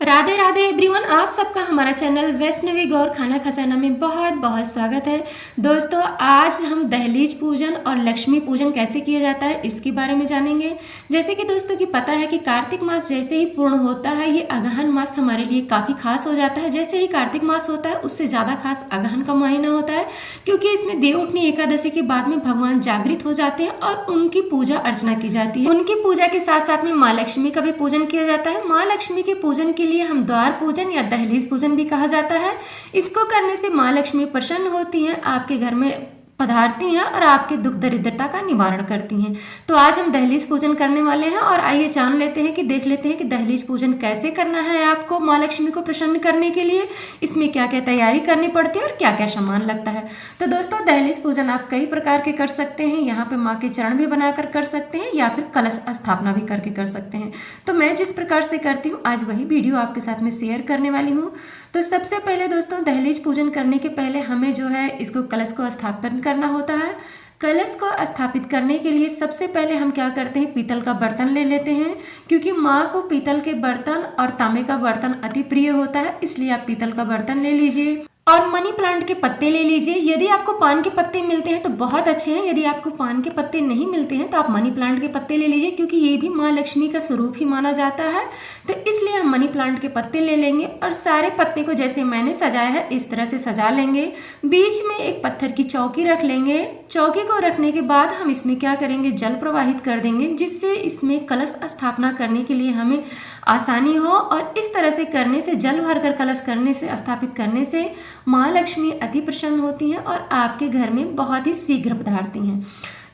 Radhe Radhe everyone, आप सबका हमारा चैनल वैष्णवी गौर खाना खजाना में बहुत बहुत स्वागत है। दोस्तों, आज हम दहलीज पूजन और लक्ष्मी पूजन कैसे किया जाता है इसके बारे में जानेंगे। जैसे कि दोस्तों की पता है कि कार्तिक मास जैसे ही पूर्ण होता है, ये अगहन मास हमारे लिए काफ़ी खास हो जाता है। जैसे ही कार्तिक मास होता है उससे ज़्यादा खास अगहन का महीना होता है, क्योंकि इसमें देवउठनी एकादशी के बाद में भगवान जागृत हो जाते हैं और उनकी पूजा अर्चना की जाती है। उनकी पूजा के साथ साथ में माँ लक्ष्मी का भी पूजन किया जाता है। माँ लक्ष्मी के पूजन के लिए हम द्वार पूजन या दहलीज पूजन भी कहा जाता है। इसको करने से माँ लक्ष्मी प्रसन्न होती हैं, आपके घर में पधारती हैं और आपके दुख दरिद्रता का निवारण करती हैं। तो आज हम दहलीज पूजन करने वाले हैं और आइए जान लेते हैं कि देख लेते हैं कि दहलीज पूजन कैसे करना है आपको माँ लक्ष्मी को प्रसन्न करने के लिए। इसमें क्या क्या तैयारी करनी पड़ती है और क्या क्या सामान लगता है। तो दोस्तों, दहलीज पूजन आप कई प्रकार के कर सकते हैं। यहाँ पे माँ के चरण भी बनाकर कर सकते हैं या फिर कलश स्थापना भी करके कर सकते हैं। तो मैं जिस प्रकार से करती हूँ आज वही वीडियो आपके साथ में शेयर करने वाली हूँ। तो सबसे पहले दोस्तों, दहलीज पूजन करने के पहले हमें जो है इसको कलश को स्थापन करना होता है। कलश को स्थापित करने के लिए सबसे पहले हम क्या करते हैं, पीतल का बर्तन ले लेते हैं, क्योंकि माँ को पीतल के बर्तन और तांबे का बर्तन अति प्रिय होता है, इसलिए आप पीतल का बर्तन ले लीजिए। और मनी प्लांट के पत्ते ले लीजिए। यदि आपको पान के पत्ते मिलते हैं तो बहुत अच्छे हैं, यदि आपको पान के पत्ते नहीं मिलते हैं तो आप मनी प्लांट के पत्ते ले लीजिए, क्योंकि ये भी माँ लक्ष्मी का स्वरूप ही माना जाता है। तो इसलिए हम मनी प्लांट के पत्ते ले लेंगे और सारे पत्ते को जैसे मैंने सजाया है इस तरह से सजा लेंगे। बीच में एक पत्थर की चौकी रख लेंगे। चौकी को रखने के बाद हम इसमें क्या करेंगे, जल प्रवाहित कर देंगे, जिससे इसमें कलश स्थापना करने के लिए हमें आसानी हो। और इस तरह से करने से, जल भरकर कलश करने से, स्थापित करने से माँ लक्ष्मी अति प्रसन्न होती हैं और आपके घर में बहुत ही शीघ्र पधारती हैं।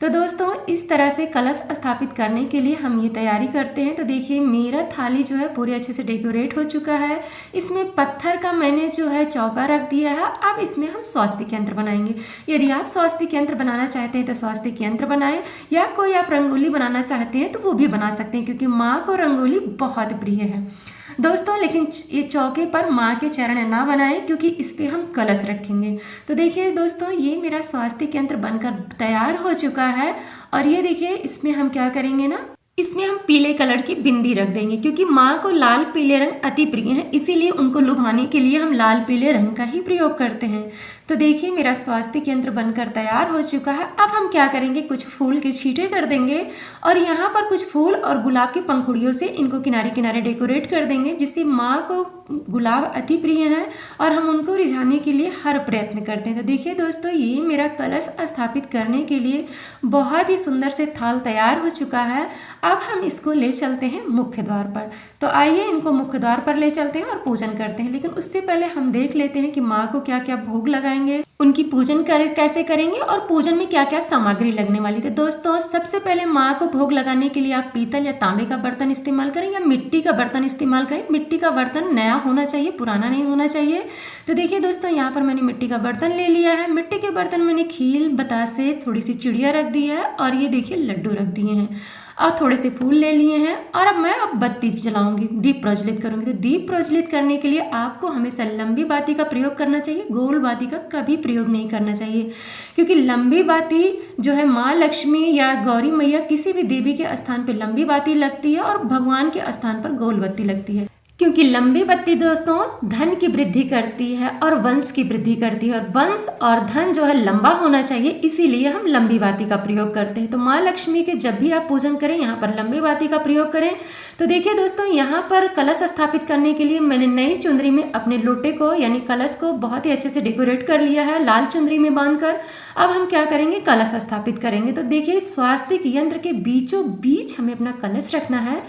तो दोस्तों, इस तरह से कलश स्थापित करने के लिए हम ये तैयारी करते हैं। तो देखिए, मेरा थाली जो है पूरे अच्छे से डेकोरेट हो चुका है। इसमें पत्थर का मैंने जो है चौका रख दिया है। अब इसमें हम स्वास्तिक यंत्र बनाएंगे। यदि आप स्वास्तिक यंत्र बनाना चाहते हैं तो स्वास्तिक यंत्र बनाएं, या कोई आप रंगोली बनाना चाहते हैं तो वो भी बना सकते हैं, क्योंकि माँ को रंगोली बहुत प्रिय है दोस्तों। लेकिन ये चौके पर माँ के चरण ना बनाएं, क्योंकि इस पे हम कलश रखेंगे। तो देखिए दोस्तों, ये मेरा स्वास्तिक यंत्र बनकर तैयार हो चुका है। और ये देखिए, इसमें हम क्या करेंगे ना, इसमें हम पीले कलर की बिंदी रख देंगे, क्योंकि माँ को लाल पीले रंग अति प्रिय है, इसीलिए उनको लुभाने के लिए हम लाल पीले रंग का ही प्रयोग करते हैं। तो देखिए, मेरा स्वास्तिक यंत्र बनकर तैयार हो चुका है। अब हम क्या करेंगे, कुछ फूल के छींटे कर देंगे और यहाँ पर कुछ फूल और गुलाब की पंखुड़ियों से इनको किनारे किनारे डेकोरेट कर देंगे, जिससे माँ को गुलाब अति प्रिय हैं और हम उनको रिझाने के लिए हर प्रयत्न करते हैं। तो देखिए दोस्तों, ये मेरा कलश स्थापित करने के लिए बहुत ही सुंदर से थाल तैयार हो चुका है। अब हम इसको ले चलते हैं मुख्य द्वार पर। तो आइए इनको मुख्य द्वार पर ले चलते हैं और पूजन करते हैं। लेकिन उससे पहले हम देख लेते हैं कि माँ को क्या क्या भोग लगाएंगे, उनकी पूजन कैसे करेंगे और पूजन में क्या क्या सामग्री लगने वाली। तो दोस्तों, सबसे पहले माँ को भोग लगाने के लिए आप पीतल या तांबे का बर्तन इस्तेमाल करें या मिट्टी का बर्तन इस्तेमाल करें। मिट्टी का बर्तन नया होना चाहिए, पुराना नहीं होना चाहिए। तो देखिए दोस्तों, यहाँ पर मैंने मिट्टी का बर्तन ले लिया है। मिट्टी के बर्तन मैंने खील, बतासे, थोड़ी सी चिड़िया रख दी है और ये देखिए लड्डू रख दिए हैं और थोड़े से फूल ले लिए हैं। और अब मैं बत्ती जलाऊंगी, दीप प्रज्वलित करूंगी। तो दीप प्रज्वलित करने के लिए आपको हमेशा लंबी बाती का प्रयोग करना चाहिए, गोल बाती का कभी प्रयोग नहीं करना चाहिए, क्योंकि लंबी बाती जो है माँ लक्ष्मी या गौरी मैया किसी भी देवी के स्थान पर लंबी बाती लगती है और भगवान के स्थान पर गोल बत्ती लगती है, क्योंकि लंबी बत्ती दोस्तों धन की वृद्धि करती है और वंश की वृद्धि करती है, और वंश और धन जो है लंबा होना चाहिए, इसीलिए हम लंबी बाती का प्रयोग करते हैं। तो माँ लक्ष्मी के जब भी आप पूजन करें यहाँ पर लंबी बाती का प्रयोग करें। तो देखिए दोस्तों, यहाँ पर कलश स्थापित करने के लिए मैंने नई चुंदरी में अपने लोटे को यानी कलश को बहुत ही अच्छे से डेकोरेट कर लिया है, लाल चुंदरी में बांधकर। अब हम क्या करेंगे, कलश स्थापित करेंगे। तो देखिए, स्वास्तिक यंत्र के बीचों बीच हमें अपना कलश रखना है।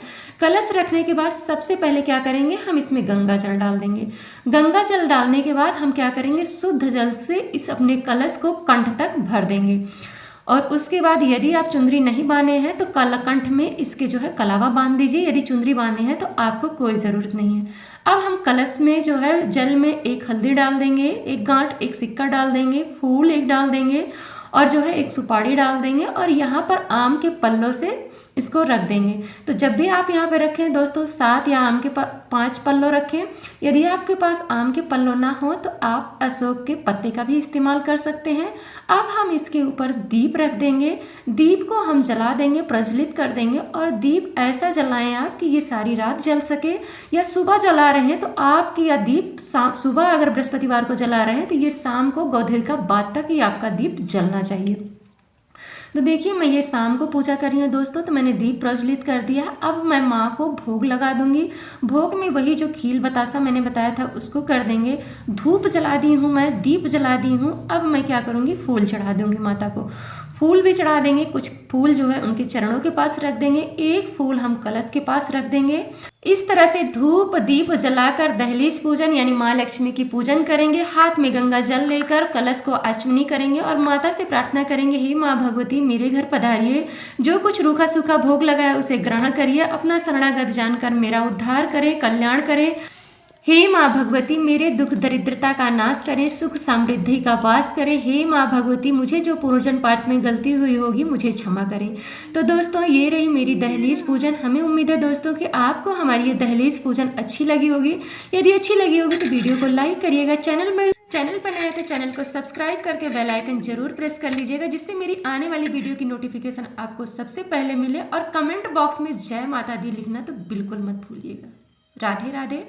कलश रखने के बाद सबसे पहले क्या करेंगे, हम इसमें गंगा जल डाल देंगे। गंगा जल डालने के बाद हम क्या करेंगे, शुद्ध जल से इस अपने कलश को कंठ तक भर देंगे। और उसके बाद यदि आप चुंदरी नहीं बांधे हैं तो कंठ में इसके जो है कलावा बांध दीजिए। यदि चुंदरी बांधे हैं तो आपको कोई ज़रूरत नहीं है। अब हम कलश में जो है जल में एक हल्दी डाल देंगे, एक गांठ, एक सिक्का डाल देंगे, फूल एक डाल देंगे और जो है एक सुपारी डाल देंगे। और यहाँ पर आम के पल्लों से इसको रख देंगे। तो जब भी आप यहाँ पे रखें दोस्तों 7 या आम के 5 पल्लों रखें। यदि आपके पास आम के पल्लों ना हो तो आप अशोक के पत्ते का भी इस्तेमाल कर सकते हैं। अब हम इसके ऊपर दीप रख देंगे, दीप को हम जला देंगे, प्रज्वलित कर देंगे और दीप ऐसा जलाएं आप कि ये सारी रात जल सके, या सुबह जला रहे हैं तो आपकी या दीप सुबह अगर बृहस्पतिवार को जला रहे हैं तो ये शाम को गोधन का बाद तक ही आपका दीप जलना चाहिए। तो देखिए मैं ये शाम को पूजा कर रही हूँ दोस्तों, तो मैंने दीप प्रज्वलित कर दिया। अब मैं माँ को भोग लगा दूंगी। भोग में वही जो खील बतासा मैंने बताया था उसको कर देंगे। धूप जला दी हूँ मैं, दीप जला दी हूँ। अब मैं क्या करूँगी, फूल चढ़ा दूंगी माता को। फूल भी चढ़ा देंगे, कुछ फूल जो है उनके चरणों के पास रख देंगे, एक फूल हम कलश के पास रख देंगे। इस तरह से धूप दीप जलाकर दहलीज पूजन यानी माँ लक्ष्मी की पूजन करेंगे। हाथ में गंगा जल लेकर कलश को आचमनी करेंगे और माता से प्रार्थना करेंगे, हे माँ भगवती मेरे घर पधारिए, जो कुछ रूखा सूखा भोग लगा है उसे ग्रहण करिए, अपना शरणागत जानकर मेरा उद्धार करे, कल्याण करे। हे माँ भगवती मेरे दुख दरिद्रता का नाश करें, सुख समृद्धि का वास करें। हे माँ भगवती मुझे जो पूजन पाठ में गलती हुई होगी मुझे क्षमा करें। तो दोस्तों ये रही मेरी दहलीज पूजन। हमें उम्मीद है दोस्तों कि आपको हमारी ये दहलीज पूजन अच्छी लगी होगी। यदि अच्छी लगी होगी तो वीडियो को लाइक करिएगा। चैनल पर नए तो चैनल को सब्सक्राइब करके बेल आइकन जरूर प्रेस कर लीजिएगा, जिससे मेरी आने वाली वीडियो की नोटिफिकेशन आपको सबसे पहले मिले। और कमेंट बॉक्स में जय माता दी लिखना तो बिल्कुल मत भूलिएगा। राधे राधे।